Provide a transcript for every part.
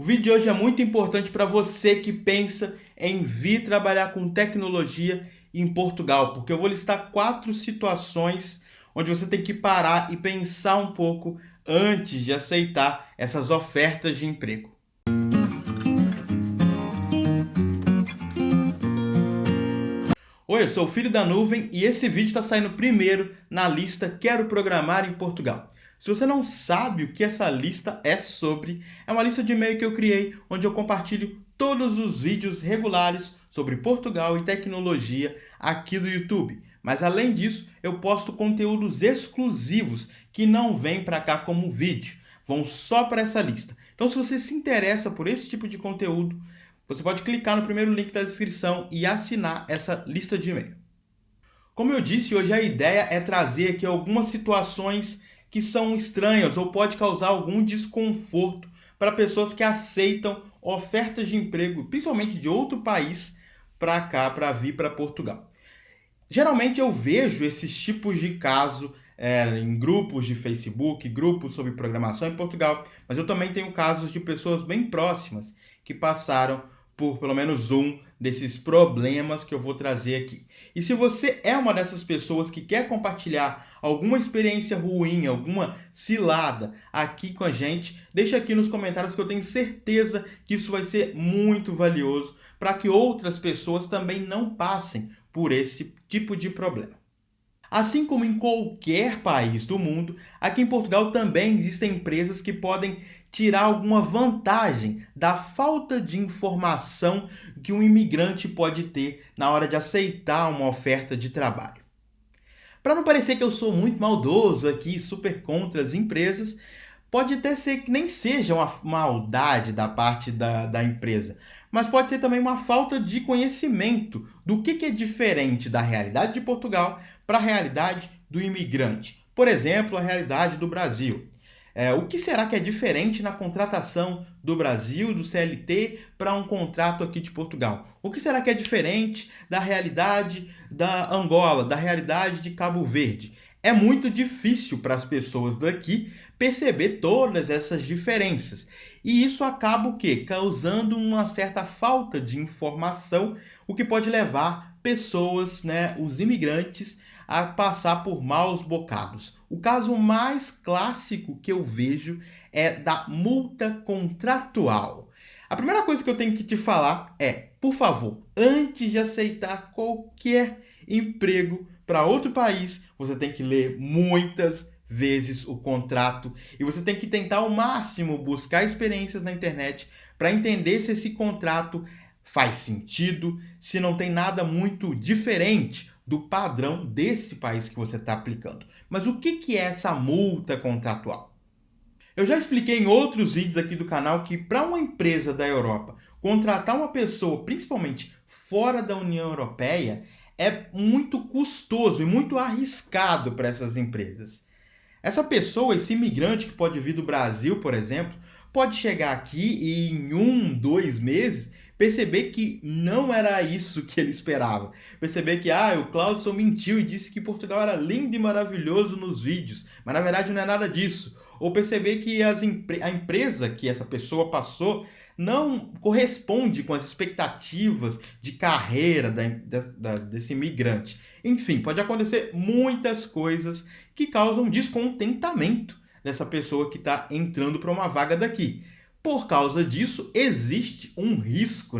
O vídeo de hoje é muito importante para você que pensa em vir trabalhar com tecnologia em Portugal, porque eu vou listar 4 situações onde você tem que parar e pensar um pouco antes de aceitar essas ofertas de emprego. Oi, eu sou o Filho da Nuvem e esse vídeo está saindo primeiro na lista Quero Programar em Portugal. Se você não sabe o que essa lista é sobre, é uma lista de e-mail que eu criei onde eu compartilho todos os vídeos regulares sobre Portugal e tecnologia aqui do YouTube. Mas além disso, eu posto conteúdos exclusivos que não vêm para cá como vídeo, vão só para essa lista. Então, se você se interessa por esse tipo de conteúdo, você pode clicar no primeiro link da descrição e assinar essa lista de e-mail. Como eu disse, hoje a ideia é trazer aqui algumas situações que são estranhas ou pode causar algum desconforto para pessoas que aceitam ofertas de emprego, principalmente de outro país, para cá, para vir para Portugal. Geralmente eu vejo esses tipos de caso em grupos de Facebook, grupos sobre programação em Portugal, mas eu também tenho casos de pessoas bem próximas que passaram por pelo menos um desses problemas que eu vou trazer aqui. E se você é uma dessas pessoas que quer compartilhar alguma experiência ruim, alguma cilada aqui com a gente, deixa aqui nos comentários que eu tenho certeza que isso vai ser muito valioso para que outras pessoas também não passem por esse tipo de problema. Assim como em qualquer país do mundo, aqui em Portugal também existem empresas que podem tirar alguma vantagem da falta de informação que um imigrante pode ter na hora de aceitar uma oferta de trabalho. Para não parecer que eu sou muito maldoso aqui, super contra as empresas, pode até ser que nem seja uma maldade da parte da empresa, mas pode ser também uma falta de conhecimento do que é diferente da realidade de Portugal para a realidade do imigrante. Por exemplo, a realidade do Brasil. O que será que é diferente na contratação do Brasil, do CLT, para um contrato aqui de Portugal? O que será que é diferente da realidade da Angola, da realidade de Cabo Verde? É muito difícil para as pessoas daqui perceber todas essas diferenças. E isso acaba o quê? Causando uma certa falta de informação, o que pode levar pessoas, os imigrantes, a passar por maus bocados. O caso mais clássico que eu vejo é da multa contratual. A primeira coisa que eu tenho que te falar é, por favor, antes de aceitar qualquer emprego para outro país, você tem que ler muitas vezes o contrato e você tem que tentar ao máximo buscar experiências na internet para entender se esse contrato faz sentido, se não tem nada muito diferente do padrão desse país que você está aplicando. Mas o que é essa multa contratual? Eu já expliquei em outros vídeos aqui do canal que para uma empresa da Europa contratar uma pessoa, principalmente fora da União Europeia, é muito custoso e muito arriscado para essas empresas. Essa pessoa, esse imigrante que pode vir do Brasil, por exemplo, pode chegar aqui e em 1, 2 meses perceber que não era isso que ele esperava. Perceber que o Claudson mentiu e disse que Portugal era lindo e maravilhoso nos vídeos, mas na verdade não é nada disso. Ou perceber que a empresa que essa pessoa passou não corresponde com as expectativas de carreira desse imigrante. Enfim, pode acontecer muitas coisas que causam descontentamento dessa pessoa que está entrando para uma vaga daqui. Por causa disso, existe um risco,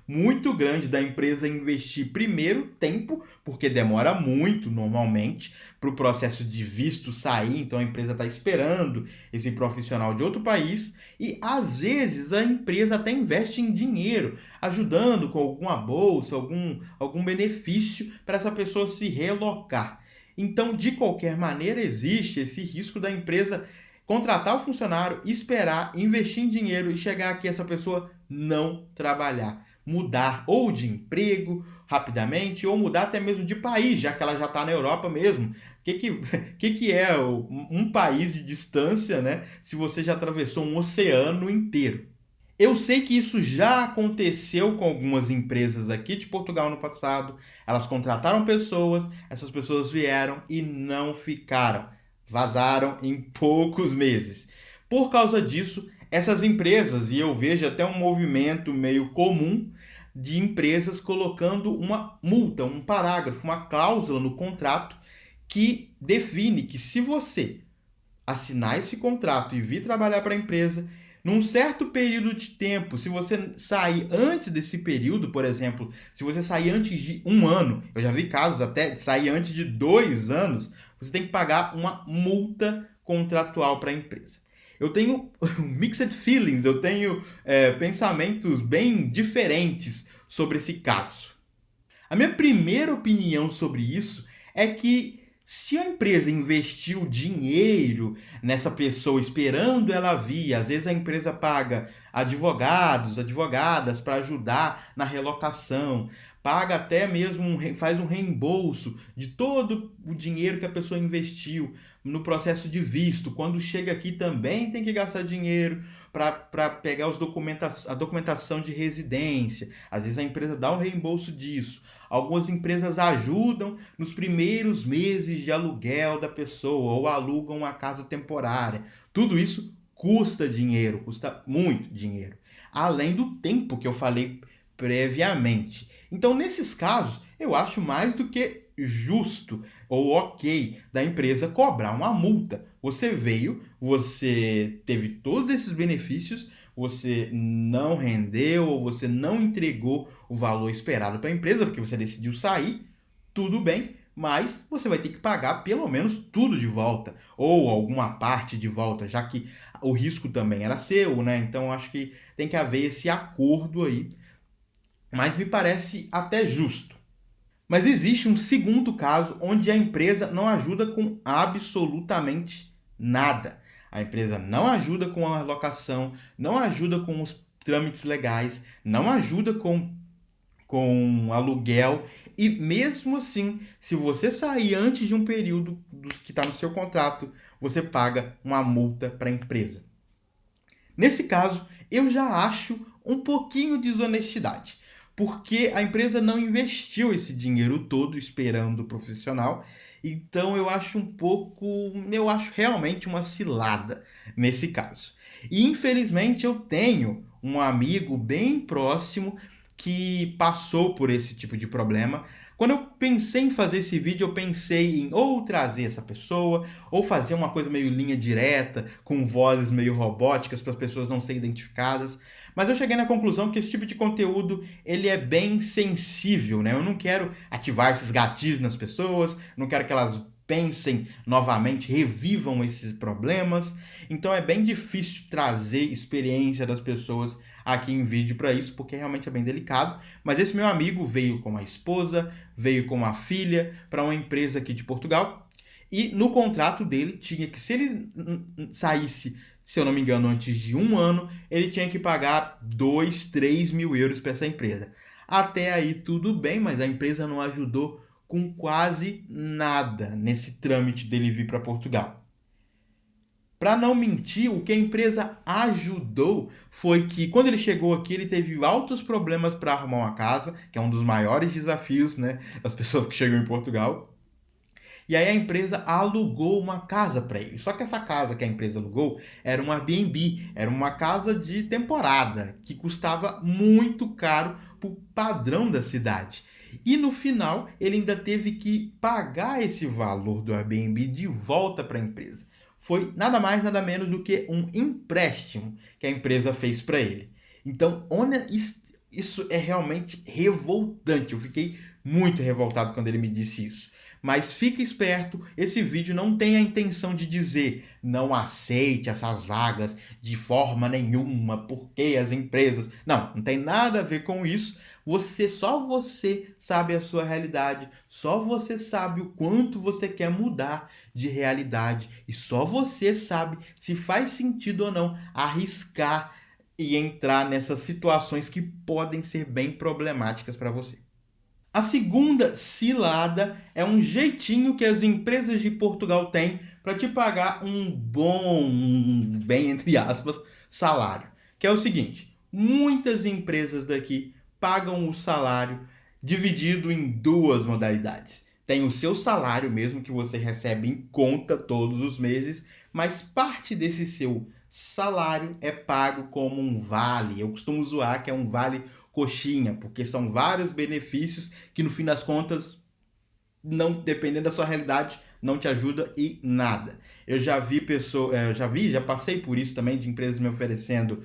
muito grande da empresa investir primeiro tempo, porque demora muito normalmente para o processo de visto sair, então a empresa está esperando esse profissional de outro país e às vezes a empresa até investe em dinheiro, ajudando com alguma bolsa, algum benefício para essa pessoa se relocar. Então, de qualquer maneira, existe esse risco da empresa contratar o funcionário, esperar, investir em dinheiro e chegar aqui essa pessoa não trabalhar. Mudar ou de emprego rapidamente ou mudar até mesmo de país, já que ela já está na Europa mesmo. Que é um país de distância, se você já atravessou um oceano inteiro? Eu sei que isso já aconteceu com algumas empresas aqui de Portugal no passado. Elas contrataram pessoas, essas pessoas vieram e não ficaram. Vazaram em poucos meses. Por causa disso, essas empresas, e eu vejo até um movimento meio comum de empresas colocando uma multa, um parágrafo, uma cláusula no contrato que define que se você assinar esse contrato e vir trabalhar para a empresa, num certo período de tempo, se você sair antes desse período, por exemplo, se você sair antes de 1 ano, eu já vi casos até de sair antes de 2 anos, você tem que pagar uma multa contratual para a empresa. Eu tenho mixed feelings, eu tenho pensamentos bem diferentes sobre esse caso. A minha primeira opinião sobre isso é que se a empresa investiu dinheiro nessa pessoa esperando ela vir, às vezes a empresa paga advogados, advogadas para ajudar na relocação, paga até mesmo faz um reembolso de todo o dinheiro que a pessoa investiu no processo de visto. Quando chega aqui também tem que gastar dinheiro para pegar a documentação de residência. Às vezes a empresa dá um reembolso disso. Algumas empresas ajudam nos primeiros meses de aluguel da pessoa ou alugam uma casa temporária. Tudo isso custa dinheiro, custa muito dinheiro. Além do tempo que eu falei previamente. Então, nesses casos, eu acho mais do que justo ou ok da empresa cobrar uma multa. Você veio, você teve todos esses benefícios, você não rendeu ou você não entregou o valor esperado para a empresa porque você decidiu sair, tudo bem, mas você vai ter que pagar pelo menos tudo de volta ou alguma parte de volta, já que o risco também era seu, né? Então acho que tem que haver esse acordo aí, mas me parece até justo. Mas existe um segundo caso onde a empresa não ajuda com absolutamente nada. A empresa não ajuda com a locação, não ajuda com os trâmites legais, não ajuda com aluguel. E mesmo assim, se você sair antes de um período que está no seu contrato, você paga uma multa para a empresa. Nesse caso, eu já acho um pouquinho de desonestidade, porque a empresa não investiu esse dinheiro todo esperando o profissional. Então eu acho realmente uma cilada nesse caso. E infelizmente eu tenho um amigo bem próximo que passou por esse tipo de problema. Quando eu pensei em fazer esse vídeo, eu pensei em ou trazer essa pessoa, ou fazer uma coisa meio linha direta, com vozes meio robóticas para as pessoas não serem identificadas. Mas eu cheguei na conclusão que esse tipo de conteúdo ele é bem sensível, né? Eu não quero ativar esses gatilhos nas pessoas, não quero que elas pensem novamente, revivam esses problemas. Então é bem difícil trazer experiência das pessoas aqui em vídeo para isso, porque realmente é bem delicado. Mas esse meu amigo veio com a esposa, veio com a filha para uma empresa aqui de Portugal. E no contrato dele tinha que, se ele saísse, se eu não me engano, antes de 1 ano, ele tinha que pagar 2, 3 mil euros para essa empresa. Até aí tudo bem, mas a empresa não ajudou com quase nada nesse trâmite dele vir para Portugal. Para não mentir, o que a empresa ajudou foi que quando ele chegou aqui, ele teve altos problemas para arrumar uma casa, que é um dos maiores desafios, né, das pessoas que chegam em Portugal. E aí a empresa alugou uma casa para ele. Só que essa casa que a empresa alugou era um Airbnb, era uma casa de temporada, que custava muito caro para o padrão da cidade. E no final, ele ainda teve que pagar esse valor do Airbnb de volta para a empresa. Foi nada mais, nada menos do que um empréstimo que a empresa fez para ele. Então, isso é realmente revoltante. Eu fiquei muito revoltado quando ele me disse isso. Mas fique esperto, esse vídeo não tem a intenção de dizer não aceite essas vagas de forma nenhuma, porque as empresas... Não tem nada a ver com isso. Só você sabe a sua realidade, só você sabe o quanto você quer mudar de realidade e só você sabe se faz sentido ou não arriscar e entrar nessas situações que podem ser bem problemáticas para você. A segunda cilada é um jeitinho que as empresas de Portugal têm para te pagar um bem entre aspas, salário. Que é o seguinte, muitas empresas daqui pagam o salário dividido em duas modalidades. Tem o seu salário mesmo que você recebe em conta todos os meses, mas parte desse seu salário é pago como um vale. Eu costumo zoar que é um vale coxinha, porque são vários benefícios que no fim das contas, não dependendo da sua realidade, não te ajuda em nada. Eu já vi pessoas, já passei por isso também, de empresas me oferecendo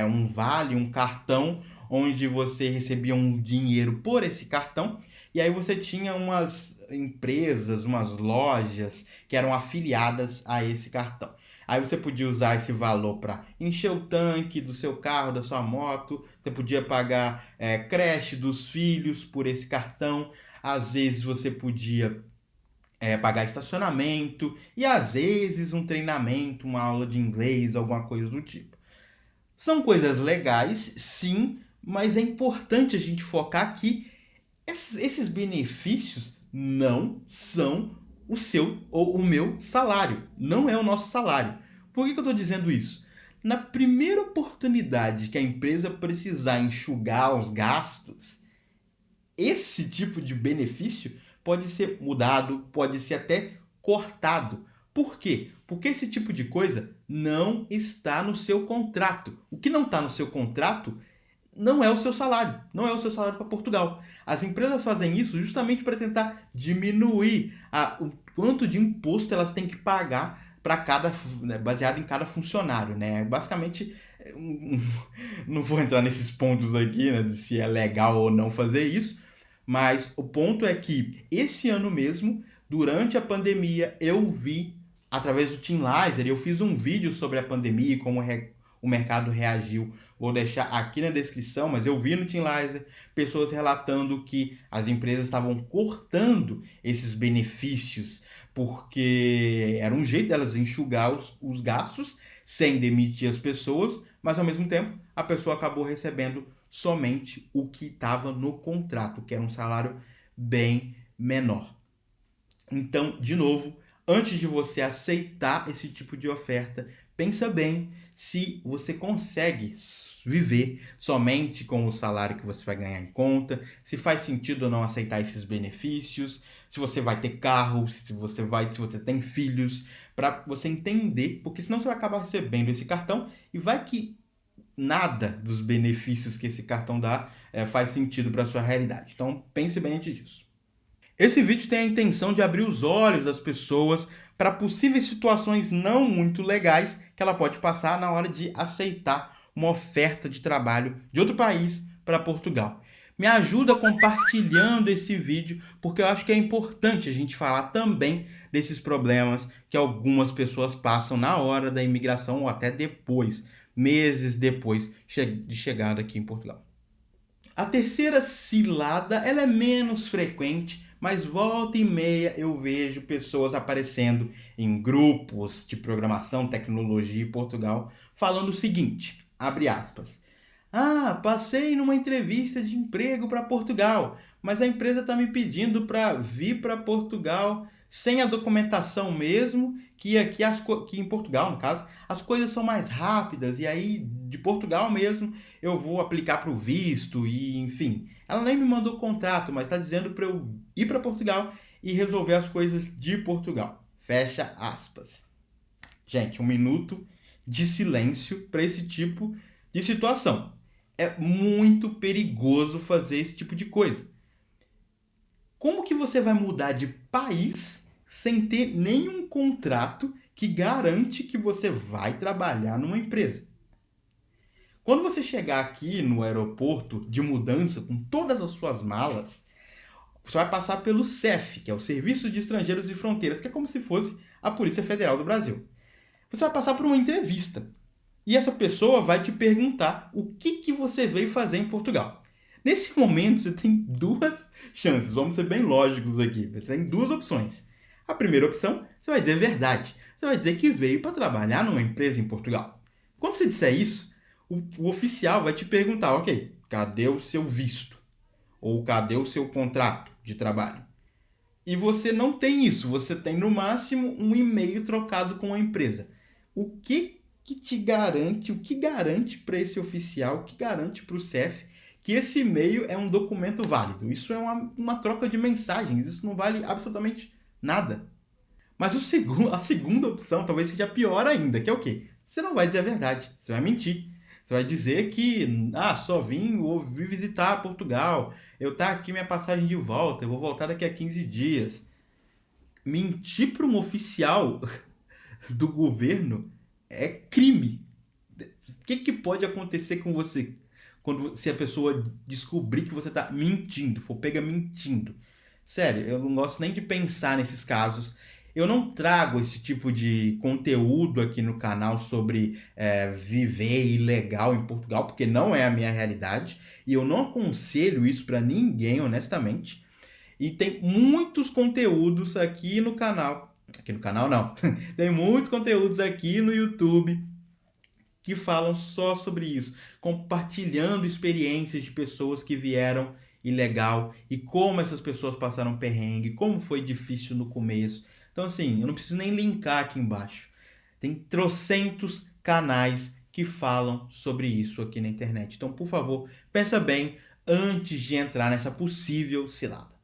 um vale, um cartão, onde você recebia um dinheiro por esse cartão, e aí você tinha umas empresas, umas lojas que eram afiliadas a esse cartão. Aí você podia usar esse valor para encher o tanque do seu carro, da sua moto, você podia pagar creche dos filhos por esse cartão, às vezes você podia pagar estacionamento e às vezes um treinamento, uma aula de inglês, alguma coisa do tipo. São coisas legais, sim, mas é importante a gente focar que esses benefícios não são o seu ou o meu salário, não é o nosso salário. Por que eu estou dizendo isso? Na primeira oportunidade que a empresa precisar enxugar os gastos, esse tipo de benefício pode ser mudado, pode ser até cortado. Por quê? Porque esse tipo de coisa não está no seu contrato. O que não está no seu contrato não é o seu salário, não é o seu salário para Portugal. As empresas fazem isso justamente para tentar diminuir o quanto de imposto elas têm que pagar para cada, né, baseado em cada funcionário, né? Basicamente, não vou entrar nesses pontos aqui, né, de se é legal ou não fazer isso, mas o ponto é que esse ano mesmo, durante a pandemia, eu vi através do Tim Laser, eu fiz um vídeo sobre a pandemia e como o mercado reagiu. Vou deixar aqui na descrição, mas eu vi no Tim Laser pessoas relatando que as empresas estavam cortando esses benefícios porque era um jeito delas enxugar os gastos sem demitir as pessoas, mas ao mesmo tempo a pessoa acabou recebendo somente o que estava no contrato, que era um salário bem menor. Então, de novo, antes de você aceitar esse tipo de oferta, pensa bem se você consegue viver somente com o salário que você vai ganhar em conta, se faz sentido ou não aceitar esses benefícios, se você vai ter carro, se você tem filhos, para você entender, porque senão você vai acabar recebendo esse cartão e vai que nada dos benefícios que esse cartão dá faz sentido para a sua realidade. Então, pense bem antes disso. Esse vídeo tem a intenção de abrir os olhos das pessoas para possíveis situações não muito legais que ela pode passar na hora de aceitar uma oferta de trabalho de outro país para Portugal. Me ajuda compartilhando esse vídeo, porque eu acho que é importante a gente falar também desses problemas que algumas pessoas passam na hora da imigração ou até depois, meses depois de chegada aqui em Portugal. A terceira cilada, ela é menos frequente, mas volta e meia eu vejo pessoas aparecendo em grupos de programação, tecnologia em Portugal, falando o seguinte, abre aspas, passei numa entrevista de emprego para Portugal, mas a empresa está me pedindo para vir para Portugal sem a documentação mesmo, que aqui que em Portugal, no caso, as coisas são mais rápidas, e aí de Portugal mesmo eu vou aplicar para o visto, e enfim. Ela nem me mandou o contrato, mas está dizendo para eu ir para Portugal e resolver as coisas de Portugal. Fecha aspas. Gente, 1 minuto de silêncio para esse tipo de situação. É muito perigoso fazer esse tipo de coisa. Como que você vai mudar de país sem ter nenhum contrato que garante que você vai trabalhar numa empresa? Quando você chegar aqui no aeroporto de mudança com todas as suas malas, você vai passar pelo CEF, que é o Serviço de Estrangeiros e Fronteiras, que é como se fosse a Polícia Federal do Brasil. Você vai passar por uma entrevista. E essa pessoa vai te perguntar o que você veio fazer em Portugal. Nesse momento, você tem duas chances. Vamos ser bem lógicos aqui. Você tem duas opções. A primeira opção, você vai dizer a verdade. Você vai dizer que veio para trabalhar numa empresa em Portugal. Quando você disser isso, o oficial vai te perguntar, ok, cadê o seu visto? Ou cadê o seu contrato de trabalho? E você não tem isso. Você tem, no máximo, um e-mail trocado com a empresa. O que te garante, o que garante para esse oficial, o que garante para o CEF que esse e-mail é um documento válido? Isso é uma troca de mensagens, isso não vale absolutamente nada. Mas a segunda opção talvez seja pior ainda, que é o quê? você não vai dizer a verdade, você vai mentir. Você vai dizer que, só vim visitar Portugal, eu tá aqui minha passagem de volta, eu vou voltar daqui a 15 dias. Mentir para um oficial do governo é crime. O que pode acontecer com você se a pessoa descobrir que você está mentindo, for pega mentindo? Sério, eu não gosto nem de pensar nesses casos. Eu não trago esse tipo de conteúdo aqui no canal sobre viver ilegal em Portugal, porque não é a minha realidade. E eu não aconselho isso para ninguém, honestamente. E tem muitos conteúdos aqui no canal. Aqui no canal não. Tem muitos conteúdos aqui no YouTube que falam só sobre isso, compartilhando experiências de pessoas que vieram ilegal e como essas pessoas passaram perrengue, como foi difícil no começo. Então, assim, eu não preciso nem linkar aqui embaixo. Tem trocentos canais que falam sobre isso aqui na internet. Então, por favor, pensa bem antes de entrar nessa possível cilada.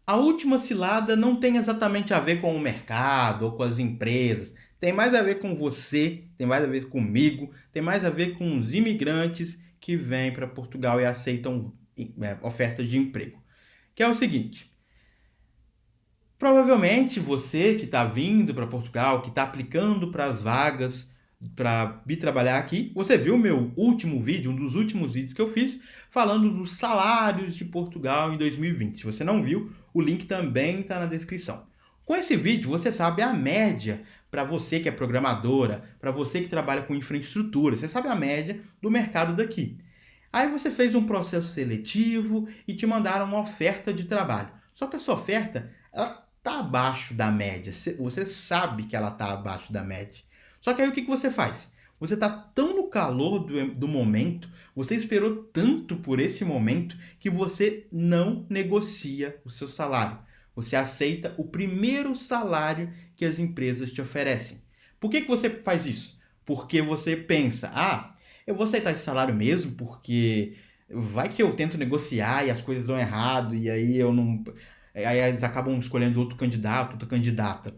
A última cilada não tem exatamente a ver com o mercado ou com as empresas. Tem mais a ver com você, tem mais a ver comigo, tem mais a ver com os imigrantes que vêm para Portugal e aceitam ofertas de emprego. Que é o seguinte: provavelmente você que está vindo para Portugal, que está aplicando para as vagas para vir trabalhar aqui, você viu meu último vídeo, um dos últimos vídeos que eu fiz, falando dos salários de Portugal em 2020. Se você não viu, o link também está na descrição. Com esse vídeo, você sabe a média para você que é programadora, para você que trabalha com infraestrutura, você sabe a média do mercado daqui. Aí você fez um processo seletivo e te mandaram uma oferta de trabalho. Só que essa oferta, ela está abaixo da média. Você sabe que ela está abaixo da média. Só que aí o que você faz? Você está tão no calor do momento, você esperou tanto por esse momento, que você não negocia o seu salário. Você aceita o primeiro salário que as empresas te oferecem. Por que você faz isso? Porque você pensa, eu vou aceitar esse salário mesmo, porque vai que eu tento negociar e as coisas dão errado, e aí eu não. Aí eles acabam escolhendo outro candidato, outra candidata.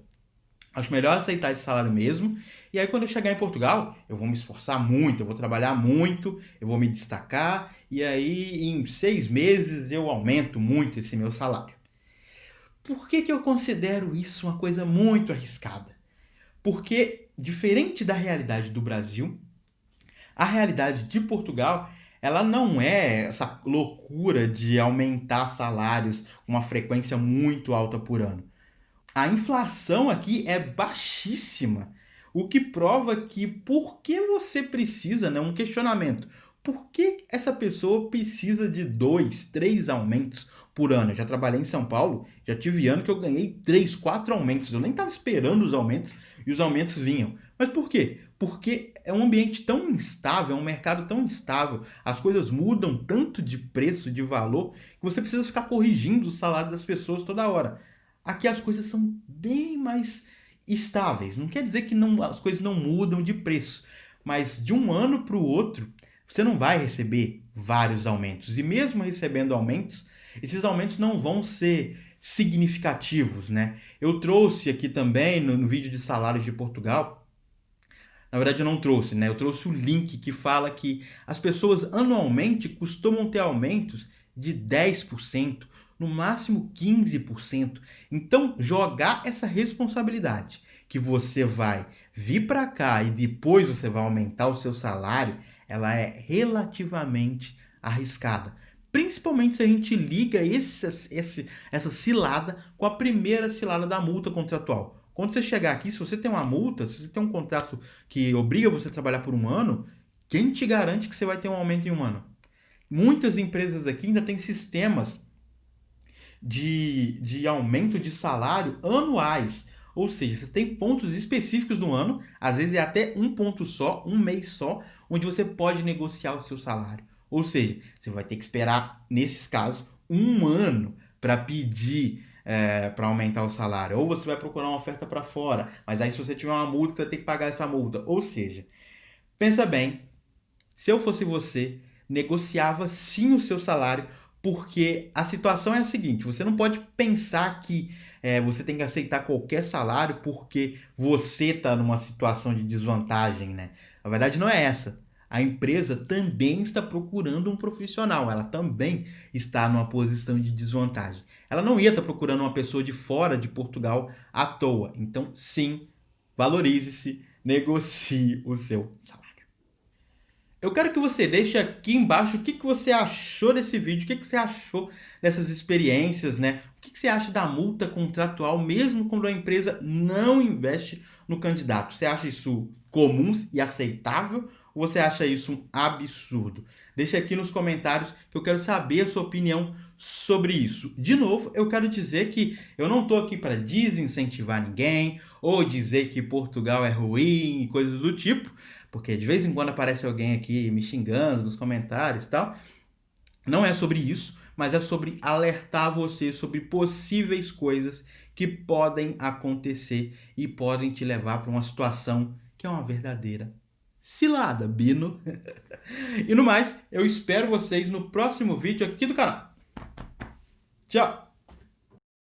Acho melhor aceitar esse salário mesmo. E aí, quando eu chegar em Portugal, eu vou me esforçar muito, eu vou trabalhar muito, eu vou me destacar. E aí, em 6 meses, eu aumento muito esse meu salário. Por que eu considero isso uma coisa muito arriscada? Porque, diferente da realidade do Brasil, a realidade de Portugal, ela não é essa loucura de aumentar salários com uma frequência muito alta por ano. A inflação aqui é baixíssima, o que prova que por que você precisa, né, um questionamento, por que essa pessoa precisa de 2, 3 aumentos por ano? Eu já trabalhei em São Paulo, já tive ano que eu ganhei 3, 4 aumentos, eu nem estava esperando os aumentos e os aumentos vinham. Mas por quê? Porque é um ambiente tão instável, é um mercado tão instável, as coisas mudam tanto de preço, de valor, que você precisa ficar corrigindo o salário das pessoas toda hora. Aqui as coisas são bem mais estáveis. Não quer dizer que as coisas não mudam de preço, mas de um ano para o outro, você não vai receber vários aumentos. E mesmo recebendo aumentos, esses aumentos não vão ser significativos, né? Eu trouxe aqui também no vídeo de salários de Portugal. Na verdade, eu não trouxe, né? Eu trouxe o link que fala que as pessoas anualmente costumam ter aumentos de 10%, no máximo 15%. Então, jogar essa responsabilidade que você vai vir para cá e depois você vai aumentar o seu salário, ela é relativamente arriscada. Principalmente se a gente liga essa cilada com a primeira cilada da multa contratual. Quando você chegar aqui, se você tem uma multa, se você tem um contrato que obriga você a trabalhar por um ano, quem te garante que você vai ter um aumento em um ano? Muitas empresas aqui ainda têm sistemas de aumento de salário anuais. Ou seja, você tem pontos específicos no ano, às vezes é até um ponto só, um mês só, onde você pode negociar o seu salário. Ou seja, você vai ter que esperar, nesses casos, um ano para pedir para aumentar o salário. Ou você vai procurar uma oferta para fora, mas aí se você tiver uma multa, você vai ter que pagar essa multa. Ou seja, pensa bem, se eu fosse você, negociava sim o seu salário, porque a situação é a seguinte: você não pode pensar que você tem que aceitar qualquer salário porque você está numa situação de desvantagem, né? A verdade não é essa. A empresa também está procurando um profissional, ela também está numa posição de desvantagem. Ela não ia estar procurando uma pessoa de fora de Portugal à toa. Então, sim, valorize-se, negocie o seu salário. Eu quero que você deixe aqui embaixo o que você achou desse vídeo, o que você achou dessas experiências, né? O que você acha da multa contratual, mesmo quando a empresa não investe no candidato? Você acha isso comum e aceitável ou você acha isso um absurdo? Deixe aqui nos comentários que eu quero saber a sua opinião sobre isso. De novo, eu quero dizer que eu não estou aqui para desincentivar ninguém ou dizer que Portugal é ruim e coisas do tipo, porque de vez em quando aparece alguém aqui me xingando nos comentários e tal. Não é sobre isso, mas é sobre alertar você sobre possíveis coisas que podem acontecer e podem te levar para uma situação que é uma verdadeira cilada, Bino. E no mais, eu espero vocês no próximo vídeo aqui do canal. Tchau!